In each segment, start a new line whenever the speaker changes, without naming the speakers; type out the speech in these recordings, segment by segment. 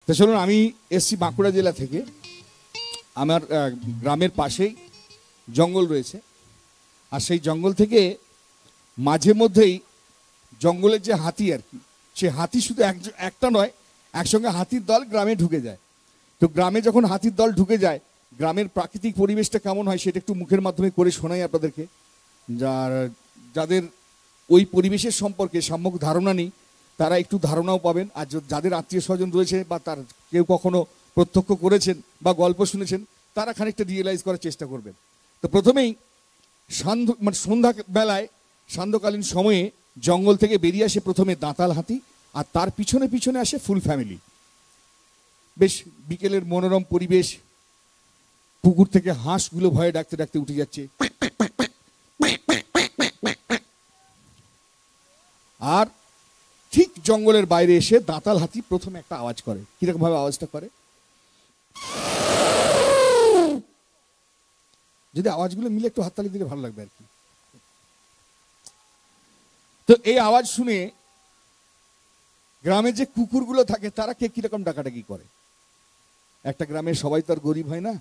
তো চলুন, আমি এসছি বাঁকুড়া জেলা থেকে। আমার গ্রামের পাশেই জঙ্গল রয়েছে, আর সেই জঙ্গল থেকে মাঝে মধ্যেই জঙ্গলের যে হাতি আর কি, সে হাতি শুধু একটা নয়, একসঙ্গে হাতির দল গ্রামে ঢুকে যায়। তো গ্রামে যখন হাতির দল ঢুকে যায়, গ্রামের প্রাকৃতিক পরিবেশটা কেমন হয় সেটা একটু মুখের মাধ্যমে করে শোনাই আপনাদেরকে। যাদের ওই পরিবেশের সম্পর্কে সম্যক ধারণা নেই তারা একটু ধারণাও পাবেন, আর যাদের আত্মীয় স্বজন রয়েছে বা তার কেউ কখনো প্রত্যক্ষ করেছেন বা গল্প শুনেছেন তারা খানিকটা রিয়েলাইজ করার চেষ্টা করবেন। তো প্রথমেই সন্ধ্যা বেলায় সান্ধ্যকালীন সময়ে জঙ্গল থেকে বেরিয়ে আসে প্রথমে দাঁতাল হাতি, আর তার পিছনে পিছনে আসে ফুল ফ্যামিলি। বেশ বিকেলের মনোরম পরিবেশ, পুকুর থেকে হাঁসগুলো ভয়ে ডাকতে ডাকতে উঠে যাচ্ছে। আর ঠিক জঙ্গলের বাইরে এসে দাঁতাল হাতি প্রথমে একটা আওয়াজ করে। কিরকম ভাবে আওয়াজটা করে, যদি আওয়াজগুলো মিলে একটু হাততালি দিলে ভালো লাগবে আর কি। তো এই আওয়াজ শুনে গ্রামে যে কুকুরগুলো থাকে তারা কে কিরকম ডাকাডাকি করে। একটা গ্রামে সবাই তো আর গরিব হয় না,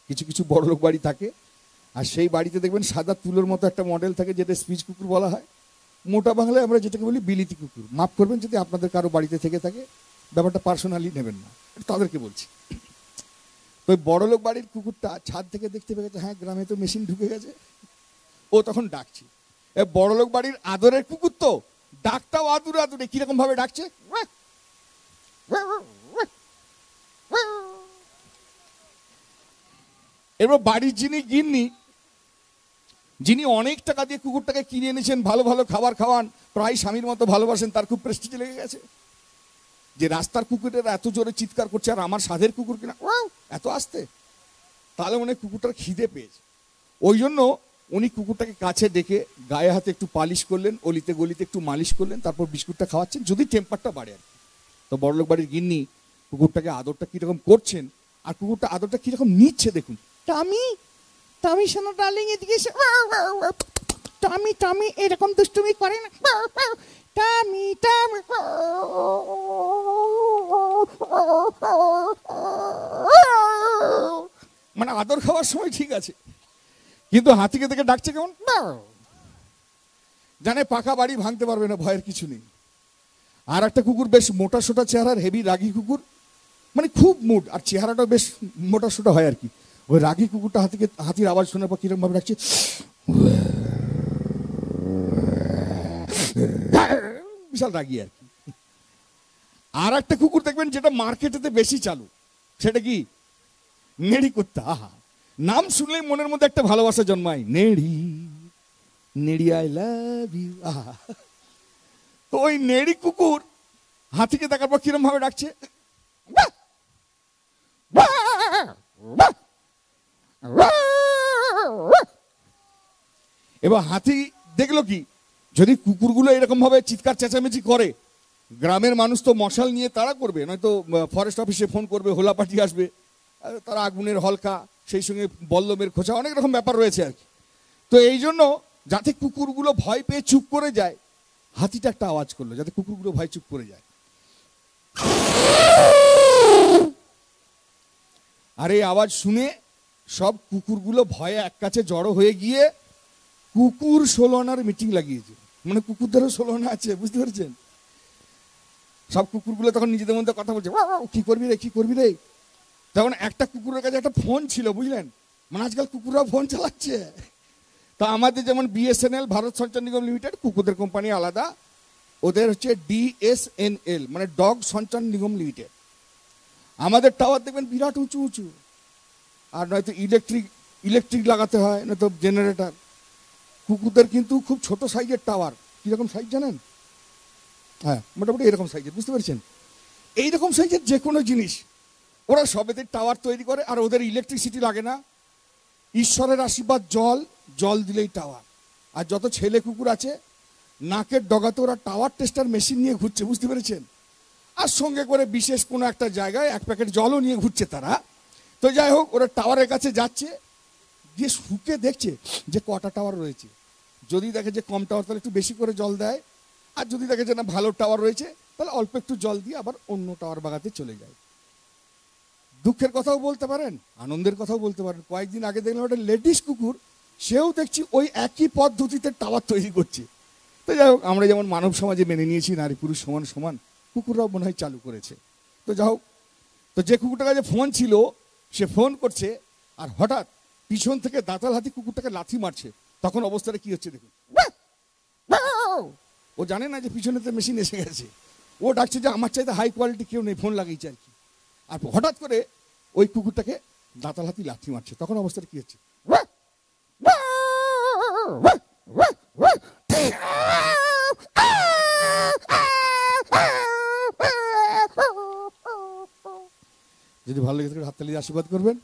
কিছু কিছু বড় লোক বাড়ি থাকে, আর সেই বাড়িতে দেখবেন সাদা তুলোর মতো একটা মডেল থাকে যেটা স্পিচ কুকুর বলা হয়। মোটা বাংলায় আমরা যেটাকে বলি বিলিতি কুকুর। মাফ করবেন যদি আপনাদের কারো বাড়িতে থেকে থাকে, ব্যাপারটা পার্সোনালি নেবেন না, তাদেরকে বলছি। তো ওই বড় লোক বাড়ির কুকুরটা ছাদ থেকে দেখতে পেয়ে গেছে হ্যাঁ গ্রামে তো মেশিন ঢুকে গেছে, ও তখন ডাকছে। বড় লোক বাড়ির আদরের কুকুর তো ডাকটাও আদুরে আদুরে। কিরকম ভাবে ডাকছে, এবার বাড়ির যিনি গিন্নি, যিনি অনেক টাকা দিয়ে কুকুরটাকে কিনে এনেছেন, ভালো ভালো খাবার খাওয়ান, প্রায় স্বামীর মতো ভালোবাসেন, তার খুব প্রেস্টিজে লেগে গেছে যে রাস্তার কুকুরের এত জোরে চিৎকার করছে আর আমার সাধের কুকুর কিনা এত আসতে, তাহলে মনে কুকুরটার খিদে পেয়েছে। ওই জন্য উনি কুকুরটাকে কাছে ডেকে গায়ে হাতে একটু পালিশ করলেন, অলিতে গলিতে একটু মালিশ করলেন, তারপর বিস্কুটটা খাওয়াচ্ছেন যদি টেম্পারটা বাড়ে আর কি। তো বড়লোক বাড়ির গিন্নি কুকুরটাকে আদরটা কিরকম করছেন আর কুকুরটা আদরটা কিরকম নিচ্ছে দেখুন। টামি টামি শোনো ডার্লিং, এদিকে এসে। টামি টামি এরকম দুষ্টুমি করে না, টামি টামি। মানে আদর খাওয়ার সময় ঠিক আছে, কিন্তু হাতিকে থেকে ডাকছে কেমন, জানে পাকা বাড়ি ভাঙতে পারবে না, ভয়ের কিছু নেই। আর একটা কুকুর বেশ মোটা সোটা চেহারার, হেভি রাগী কুকুর, মানে খুব মুড, আর চেহারাটা বেশ মোটা সোটা হয় আর কি। ওই রাগী কুকুরটা হাতির আওয়াজ শোনার পর কিরকম ভাবে ডাকছে, বিশাল রাগী আর কি। আর একটা কুকুর দেখবেন যেটা মার্কেটেতে বেশি চালু, সেটা কি নেড়ি কুত্তা। আহা, নাম শুনলেই মনের মধ্যে একটা ভালোবাসা জন্মায়, নেড়ি নেড়ি আই লাভ ইউ। আহা, তো ওই নেড়ি কুকুর হাতিকে দেখার পর কিরম ভাবে ডাকছে, এবার হাতি দেখলো কি, যদি কুকুরগুলো এরকম ভাবে চিৎকার চেঁচামেচি করে, গ্রামের মানুষ তো মশাল নিয়ে তাড়া করবে, নয়তো ফরেস্ট অফিসে ফোন করবে, হোলা পার্টি আসবে, তারা আগুনের হলকা, সেই সঙ্গে বল্লমের খোঁচা, অনেক রকম ব্যাপার রয়েছে আর কি। তো এই জন্য যাতে কুকুরগুলো ভয় পেয়ে চুপ করে যায়, হাতিটা একটা আওয়াজ করলো যাতে কুকুরগুলো ভয় চুপ করে যায়। আর এই আওয়াজ শুনে সব কুকুরগুলো ভয়ে এক কাছে জড়ো হয়ে গিয়ে কুকুর 16 আনার মিটিং লাগিয়েছে। মানে কুকুরদেরও 16 আনা আছে, বুঝতে পারছেন? সব কুকুরগুলো তখন নিজেদের মধ্যে কথা বলছে, কি করবি রে কি করবি রে। তখন একটা কুকুরের কাছে একটা ফোন ছিল, বুঝলেন, মানে আজকাল কুকুররা ফোন চালাচ্ছে। তা আমাদের যেমন বিএসএনএল, ভারত সঞ্চার নিগম লিমিটেড, কুকুরদের কোম্পানি আলাদা, ওদের হচ্ছে ডিএসএনএল, মানে ডগ সঞ্চার নিগম লিমিটেড। আমাদের টাওয়ার দেখবেন বিরাট উঁচু উঁচু, আর নয়তো ইলেকট্রিক লাগাতে হয়, নয়তো জেনারেটর। কুকুরদের কিন্তু খুব ছোট সাইজের টাওয়ার। কিরকম সাইজ জানেন? হ্যাঁ, মোটামুটি এরকম সাইজের, বুঝতে পারছেন? এইরকম সাইজের যে কোনো জিনিস ওরা সবেতে টাওয়ার তৈরি করে, আর ওদের ইলেকট্রিসিটি লাগে না। ঈশ্বরের আশীর্বাদ, জল দিলেই টাওয়ার। আর যত ছেলে কুকুর আছে নাকের ডগাতে ওরা টাওয়ার টেস্টার মেশিন নিয়ে ঘুরছে, বুঝতে পেরেছেন? আর সঙ্গে করে বিশেষ কোনো একটা জায়গায় 1 প্যাকেট জলও নিয়ে ঘুরছে তারা। তো যাই হোক, ওরা টাওয়ারের কাছে যাচ্ছে, গিয়ে শুকে দেখছে যে কটা টাওয়ার রয়েছে। যদি দেখে যে কম টাওয়ার তাহলে একটু বেশি করে জল দেয়, আর যদি দেখে যে না ভালো টাওয়ার রয়েছে তাহলে অল্প একটু জল দিয়ে আবার অন্য টাওয়ার বাগাতে চলে যায়। দুঃখের কথাও বলতে পারেন, আনন্দের কথাও বলতে পারেন। কয়েকদিন আগে দেখলাম একটা লেডিস কুকুর, সেও দেখছি ওই একই পদ্ধতিতে টাওয়ার তৈরি করছে। তো যাই হোক, আমরা যেমন মানব সমাজে মেনে নিয়েছি নারী পুরুষ সমান সমান, কুকুররাও মনে হয় চালু করেছে। তো যাই হোক, তো যে কুকুরটার কাছে ফোন ছিল সে ফোন করছে, আর হঠাৎ পিছন থেকে দাঁতাল হাতি কুকুরটাকে লাথি মারছে। তখন অবস্থাটা কি হচ্ছে দেখুন। ও জানে না যে পিছনেতে মেশিন এসে গেছে। ও ডাকছে যে আমার চাইতে হাই কোয়ালিটি কেউ নেই, ফোন লাগিয়েছে আর কি। আর হঠাৎ করে ওই কুকুরটাকে দাঁতাল হাতি লাথি মারছে। তখন অবস্থাটা কি হচ্ছে। যদি ভালো লেগে থাকে হাততালি দিয়ে আশীর্বাদ করবেন।